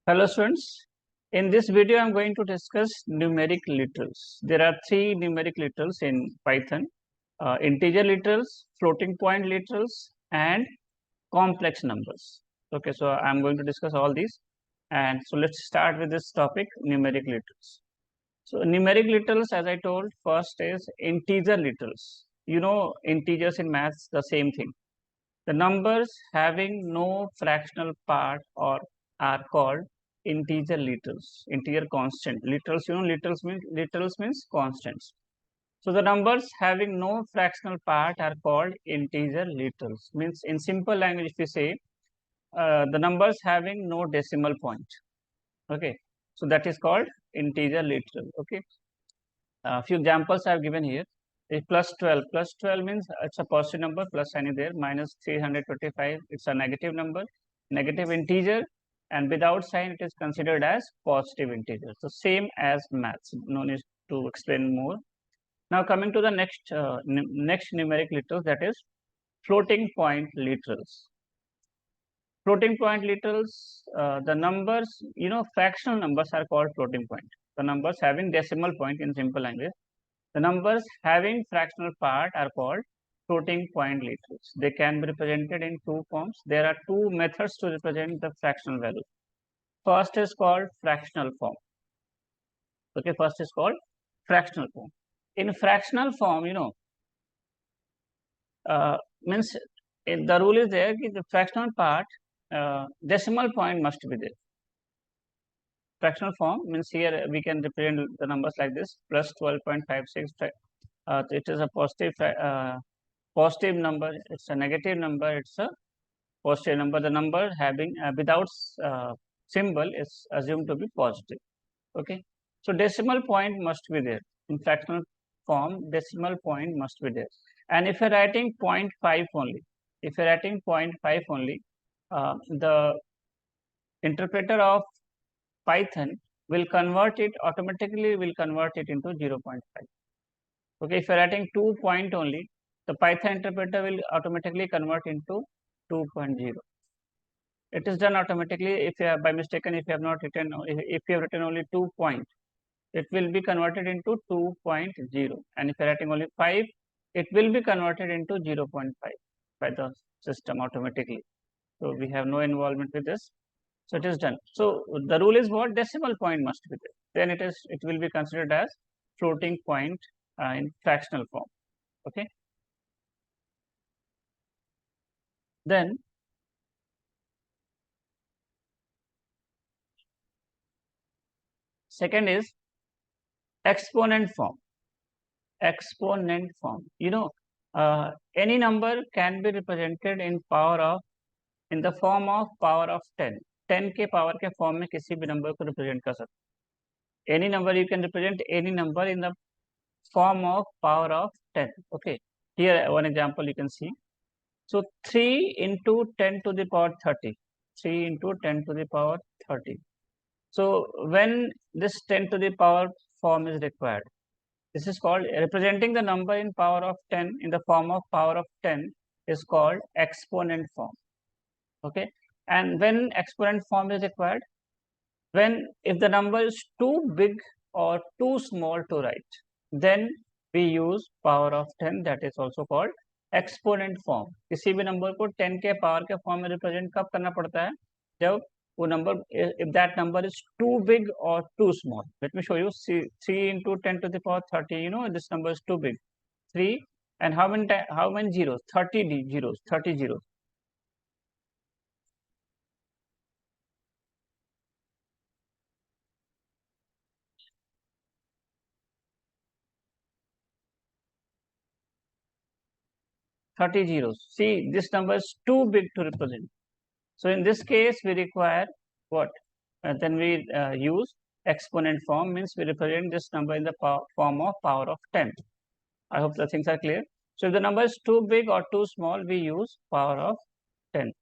Hello students, in this video I am going to discuss numeric literals. There are three numeric literals in Python, integer literals, floating point literals and complex numbers. Okay, so I am going to discuss all these, and so let's start with this topic, numeric literals. So numeric literals, as I told, first is integer literals. You know, integers in maths, the same thing. The numbers having no fractional part or are called integer literals, integer constant. Literals, literals means constants. So the numbers having no fractional part are called integer literals. Means in simple language, if we say the numbers having no decimal point. Okay, so that is called integer literal. Okay, a few examples I have given here. Plus 12 means it's a positive number, plus sign is there. Minus 325, it's a negative number, negative integer, and without sign it is considered as positive integer. So same as maths, no need to explain more. Now coming to the next numeric literals, that is floating point literals. Floating point literals, the numbers, fractional numbers are called floating point. The numbers having decimal point in simple language. The numbers having fractional part are called floating point literals. They can be represented in two forms. There are two methods to represent the fractional value. First is called fractional form. Okay, first is called fractional form. In fractional form, means the rule is there, the fractional part, decimal point must be there. Fractional form means here we can represent the numbers like this, plus 12.56. It is a positive number, it's a negative number, it's a positive number. The number having without symbol is assumed to be positive. Okay, so decimal point must be there. In fractional form, decimal point must be there. And if you're writing 0.5 only, the interpreter of Python will convert it automatically, will convert it into 0.5. Okay, if you're writing 2 point only, the Python interpreter will automatically convert into 2.0. It is done automatically. If you have by mistaken, if you have not written, if you have written only 2 point, it will be converted into 2.0. And if you are writing only 5, it will be converted into 0.5 by the system automatically. So we have no involvement with this. So it is done. So the rule is what? Decimal point must be there. Then it will be considered as floating point in fractional form. Okay. Then second is exponent form. Exponent form. Any number can be represented in the form of power of 10. 10 के power के form में किसी भी number को represent कर सकते. Any number you can represent any number in the form of power of 10. Okay. Here one example you can see. So 3 into 10 to the power 30. 3 into 10 to the power 30. So when this 10 to the power form is required, this is called representing the number in power of 10 in the form of power of 10 is called exponent form. Okay. And when exponent form is required, if the number is too big or too small to write, then we use power of 10, that is also called exponent form. किसी भी number को 10 के power के form में represent कब करना पड़ता है? जब वो number, if that number is too big or too small. Let me show you. See, 3 into 10 to the power 30, this number is too big. 3, and how many zeros? 30 zeros. 30 zeros. See, this number is too big to represent. So in this case, we require what? Then we use exponent form, means we represent this number in the form of power of 10. I hope the things are clear. So if the number is too big or too small, we use power of 10.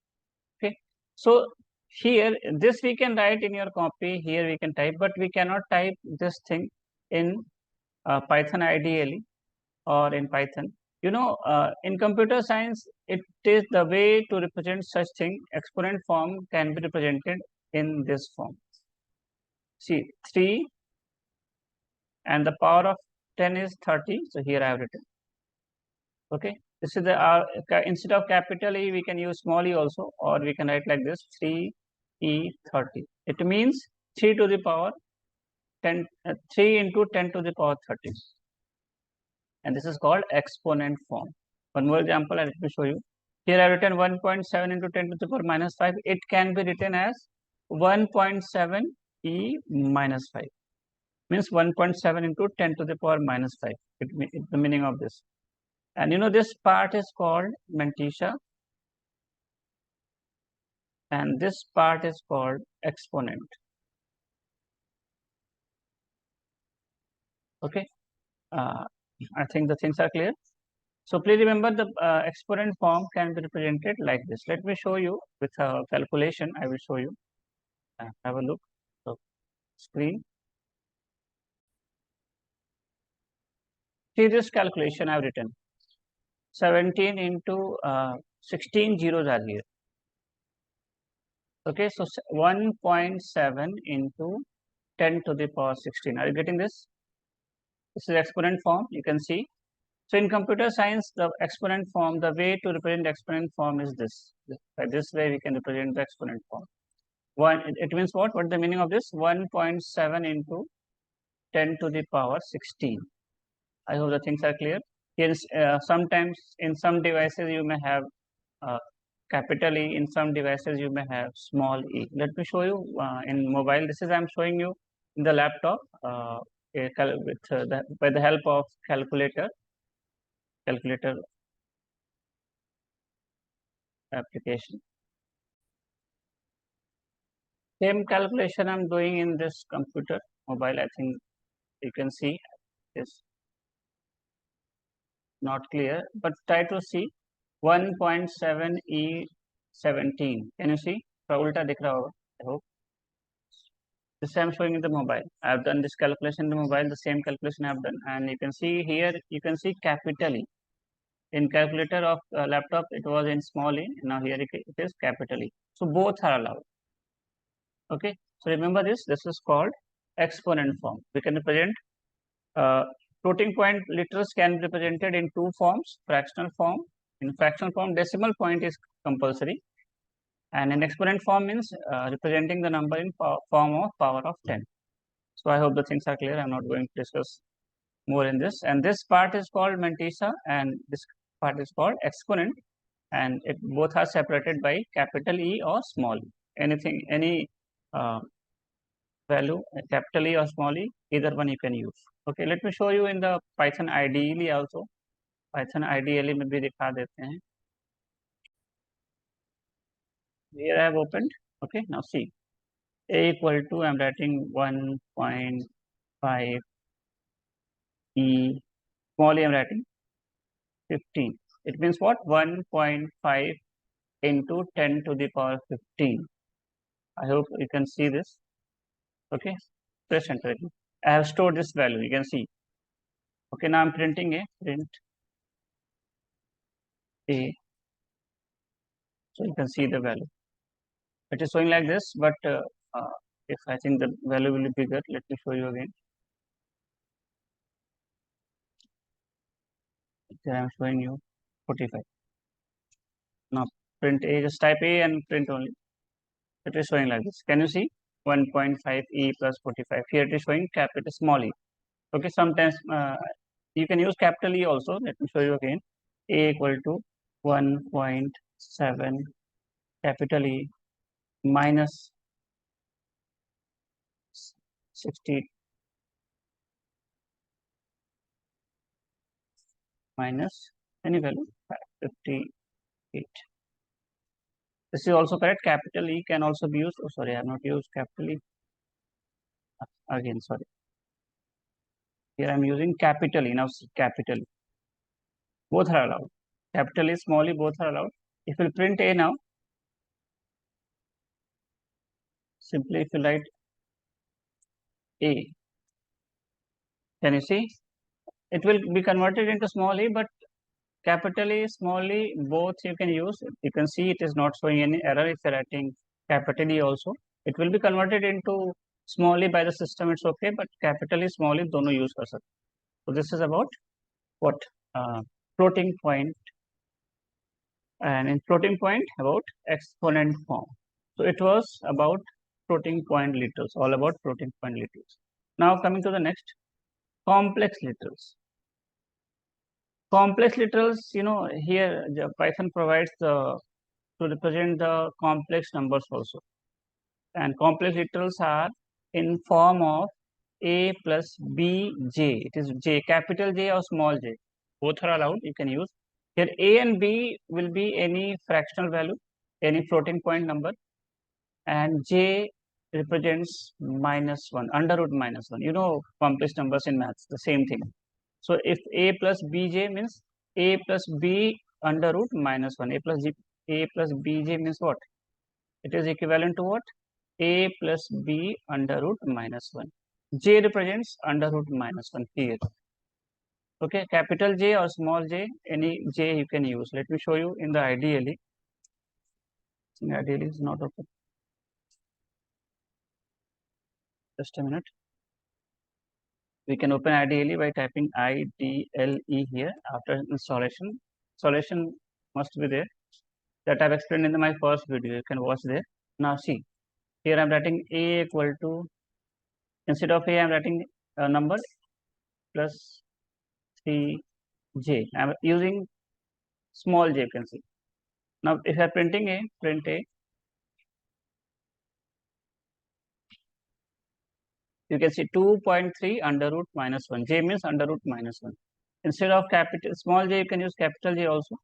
Okay. So here, this we can write in your copy. Here we can type, but we cannot type this thing in Python ideally, or in Python. In computer science, it is the way to represent such thing. Exponent form can be represented in this form. see 3 and the power of 10 is 30. So here I have written. Okay, this is the instead of capital E, we can use small e also, or we can write like this 3e30. It means 3 to the power 10, 3 into 10 to the power 30. And this is called exponent form. One more example, let me show you. Here I have written 1.7 into 10 to the power minus 5. It can be written as 1.7 e minus 5. Means 1.7 into 10 to the power minus 5. It's the meaning of this. And you know, this part is called mantissa, and this part is called exponent. Okay, I think the things are clear. So please remember, the exponent form can be represented like this. Let me show you with a calculation. I will show you. Have a look. So screen. See this calculation I have written. 17 into 16 zeros are here. Okay, so 1.7 into 10 to the power 16. Are you getting this? This is exponent form, you can see. So in computer science, the exponent form, the way to represent the exponent form is this. By this way, we can represent the exponent form. It means what? What is the meaning of this? 1.7 into 10 to the power 16. I hope the things are clear. Here, sometimes in some devices you may have capital E, in some devices you may have small e. Let me show you in mobile. This is I am showing you in the laptop by the help of calculator application. Same calculation I'm doing in this computer mobile. I think you can see is not clear, but try to see 1.7 E17. Can you see? Ulta dikh raha hoga, I hope. This I am showing in the mobile. I have done this calculation in the mobile, the same calculation I have done, and you can see here, you can see capital E. In calculator of laptop, it was in small e. Now here it is capital E. So both are allowed. Okay. So remember this. This is called exponent form. We can represent floating point literals can be represented in two forms: fractional form. In fractional form, decimal point is compulsory, and in exponent form means representing the number in form of power of 10. So I hope the things are clear. I'm not going to discuss more in this. And this part is called mantissa, and this part is called exponent, and it both are separated by capital E or small e. Any value, capital E or small e, either one you can use. Okay, let me show you in the Python IDE also. Python IDE में भी दिखा देते हैं. Here I have opened. Okay, now see. A equal to, I'm writing 1.5 E, small e I'm writing 15. It means what? 1.5 into 10 to the power 15. I hope you can see this. Okay, press enter again. I have stored this value, you can see. Okay, now I'm printing a print A. So you can see the value. It is showing like this, but if I think the value will be bigger, let me show you again. Here I am showing you 45. Now print A, just type A and print only. It is showing like this. Can you see? 1.5 E plus 45. Here it is showing capital small e. Okay, sometimes you can use capital E also. Let me show you again. A equal to 1.7 capital E minus 60 minus any value 58. This is also correct. Capital E can also be used. Oh, sorry, I have not used capital E. Again, sorry. Here I am using capital E. Now see, capital E. Both are allowed. Capital E, small e, both are allowed. If you print A now, simply if you write A, can you see? It will be converted into small e, but capital E, small e, both you can use. You can see it is not showing any error if you're writing capital E also. It will be converted into Small e by the system it's okay, but capital E, small e दोनों use कर सकते. So this is about what floating point, and in floating point about exponent form. So it was about floating point literals, all about floating point literals. Now coming to the next, complex literals. Complex literals, here Python provides the to represent the complex numbers also. And complex literals are in form of a plus b j. It is j, capital J or small j. Both are allowed, you can use. Here a and b will be any fractional value, any floating point number, and j represents -1, under root -1. Complex numbers in maths, the same thing. So if a plus bj means a plus b under root -1, a plus bj means what? It is equivalent to what? A plus b under root -1. J represents under root -1 here. Okay, capital J or small j, any j you can use. Let me show you in the ideally. Ideally is not open. Just a minute. We can open ideally by typing IDLE here after installation. Installation must be there. That I've explained in my first video. You can watch there. Now see, here I'm writing a equal to, instead of a I'm writing a number plus 3j. I'm using small j, you can see. Now if I'm printing a, print a, you can see 2.3 under root -1. J means under root -1. Instead of capital small j, you can use capital J also.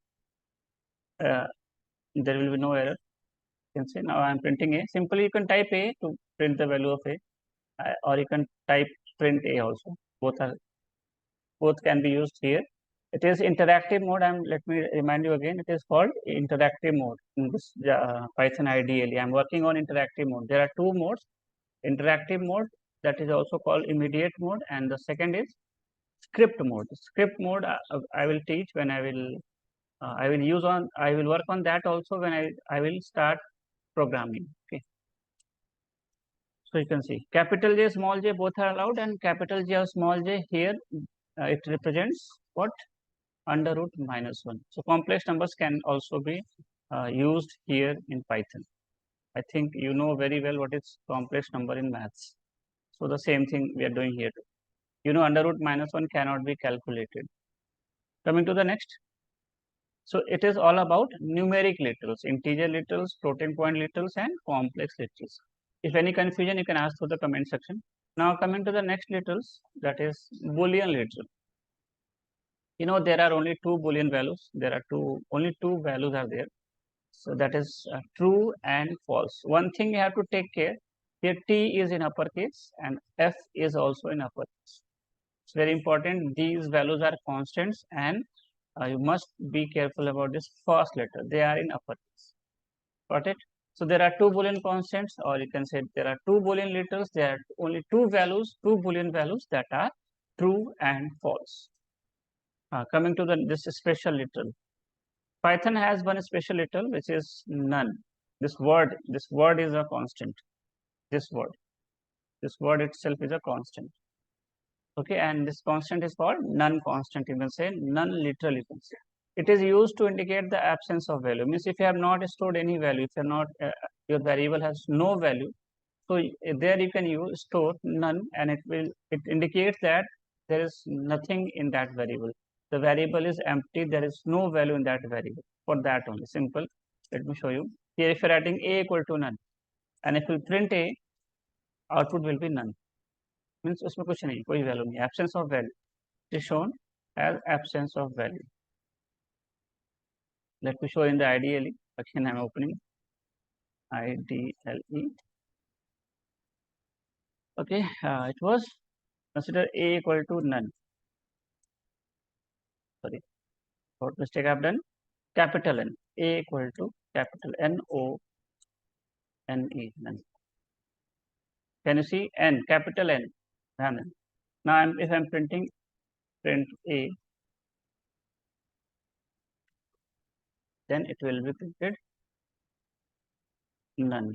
There will be no error. You can say now I am printing a. Simply you can type a to print the value of a, or you can type print a also. Both can be used here. It is interactive mode. Let me remind you again. It is called interactive mode in this Python IDLE. I am working on interactive mode. There are two modes. Interactive mode, that is also called immediate mode, and the second is script mode. Script mode I will teach when I will work on that also when I will start programming. Okay. So you can see capital J, small j both are allowed, and capital J or small j here it represents what? Under root -1. So complex numbers can also be used here in Python. I think you know very well what is complex number in maths. So the same thing we are doing here too. Under root -1 cannot be calculated. Coming to the next. So it is all about numeric literals, integer literals, floating point literals, and complex literals. If any confusion, you can ask through the comment section. Now coming to the next literals, that is Boolean literal. There are only two Boolean values. Only two values are there. So that is true and false. One thing you have to take care, here T is in uppercase and F is also in uppercase. It's very important. These values are constants, and you must be careful about this first letter. They are in uppercase. Got it? So there are two Boolean constants, or you can say there are two Boolean literals. There are only two Boolean values that are true and false. Coming to this special literal. Python has one special literal which is none. This word is a constant. This word itself is a constant. Okay, and this constant is called none constant. You can say none literal. You can say it is used to indicate the absence of value. Means if you have not stored any value, if you're not your variable has no value, so there you can use store none, and it indicates that there is nothing in that variable. The variable is empty. There is no value in that variable. For that only, simple. Let me show you. Here, if you're writing a equal to none, and if you print a, output will be none. Means उसमें कुछ नहीं, कोई value नहीं. Absence of value is shown as absence of value. Let me show in the IDLE. Again, I'm opening IDLE. Okay, it was consider a equal to none. Sorry, what mistake I've done? Capital N. A equal to capital N-O-N-E. None. Can you see N? Capital N. None. Now, if I'm printing print A, then it will be printed none.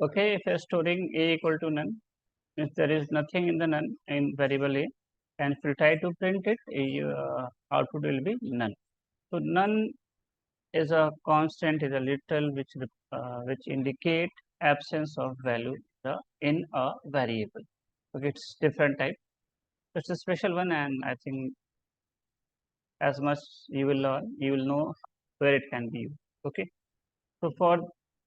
Okay, if you're storing a equal to none, if there is nothing in the none in variable a, and if you try to print it, output will be none. So none is a constant, is a literal which indicate absence of value in a variable. Okay, it's different type. It's a special one, and I think as much you will learn, you will know where it can be used. Okay, so for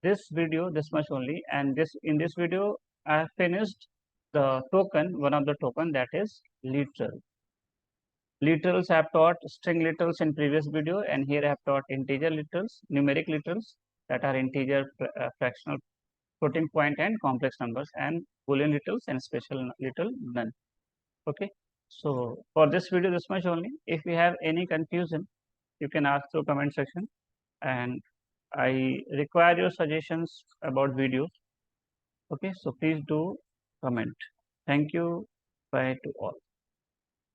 this video, this much only, and this in this video, I have finished the token, one of the token, that is literal. Literals I have taught string literals in previous video, and here I have taught integer literals, numeric literals, that are integer, fractional, floating point, and complex numbers, and Boolean literals and special literal none. Okay. So for this video, this much only. If you have any confusion, you can ask through comment section, and I require your suggestions about videos. Okay, so please do comment. Thank you. Bye to all.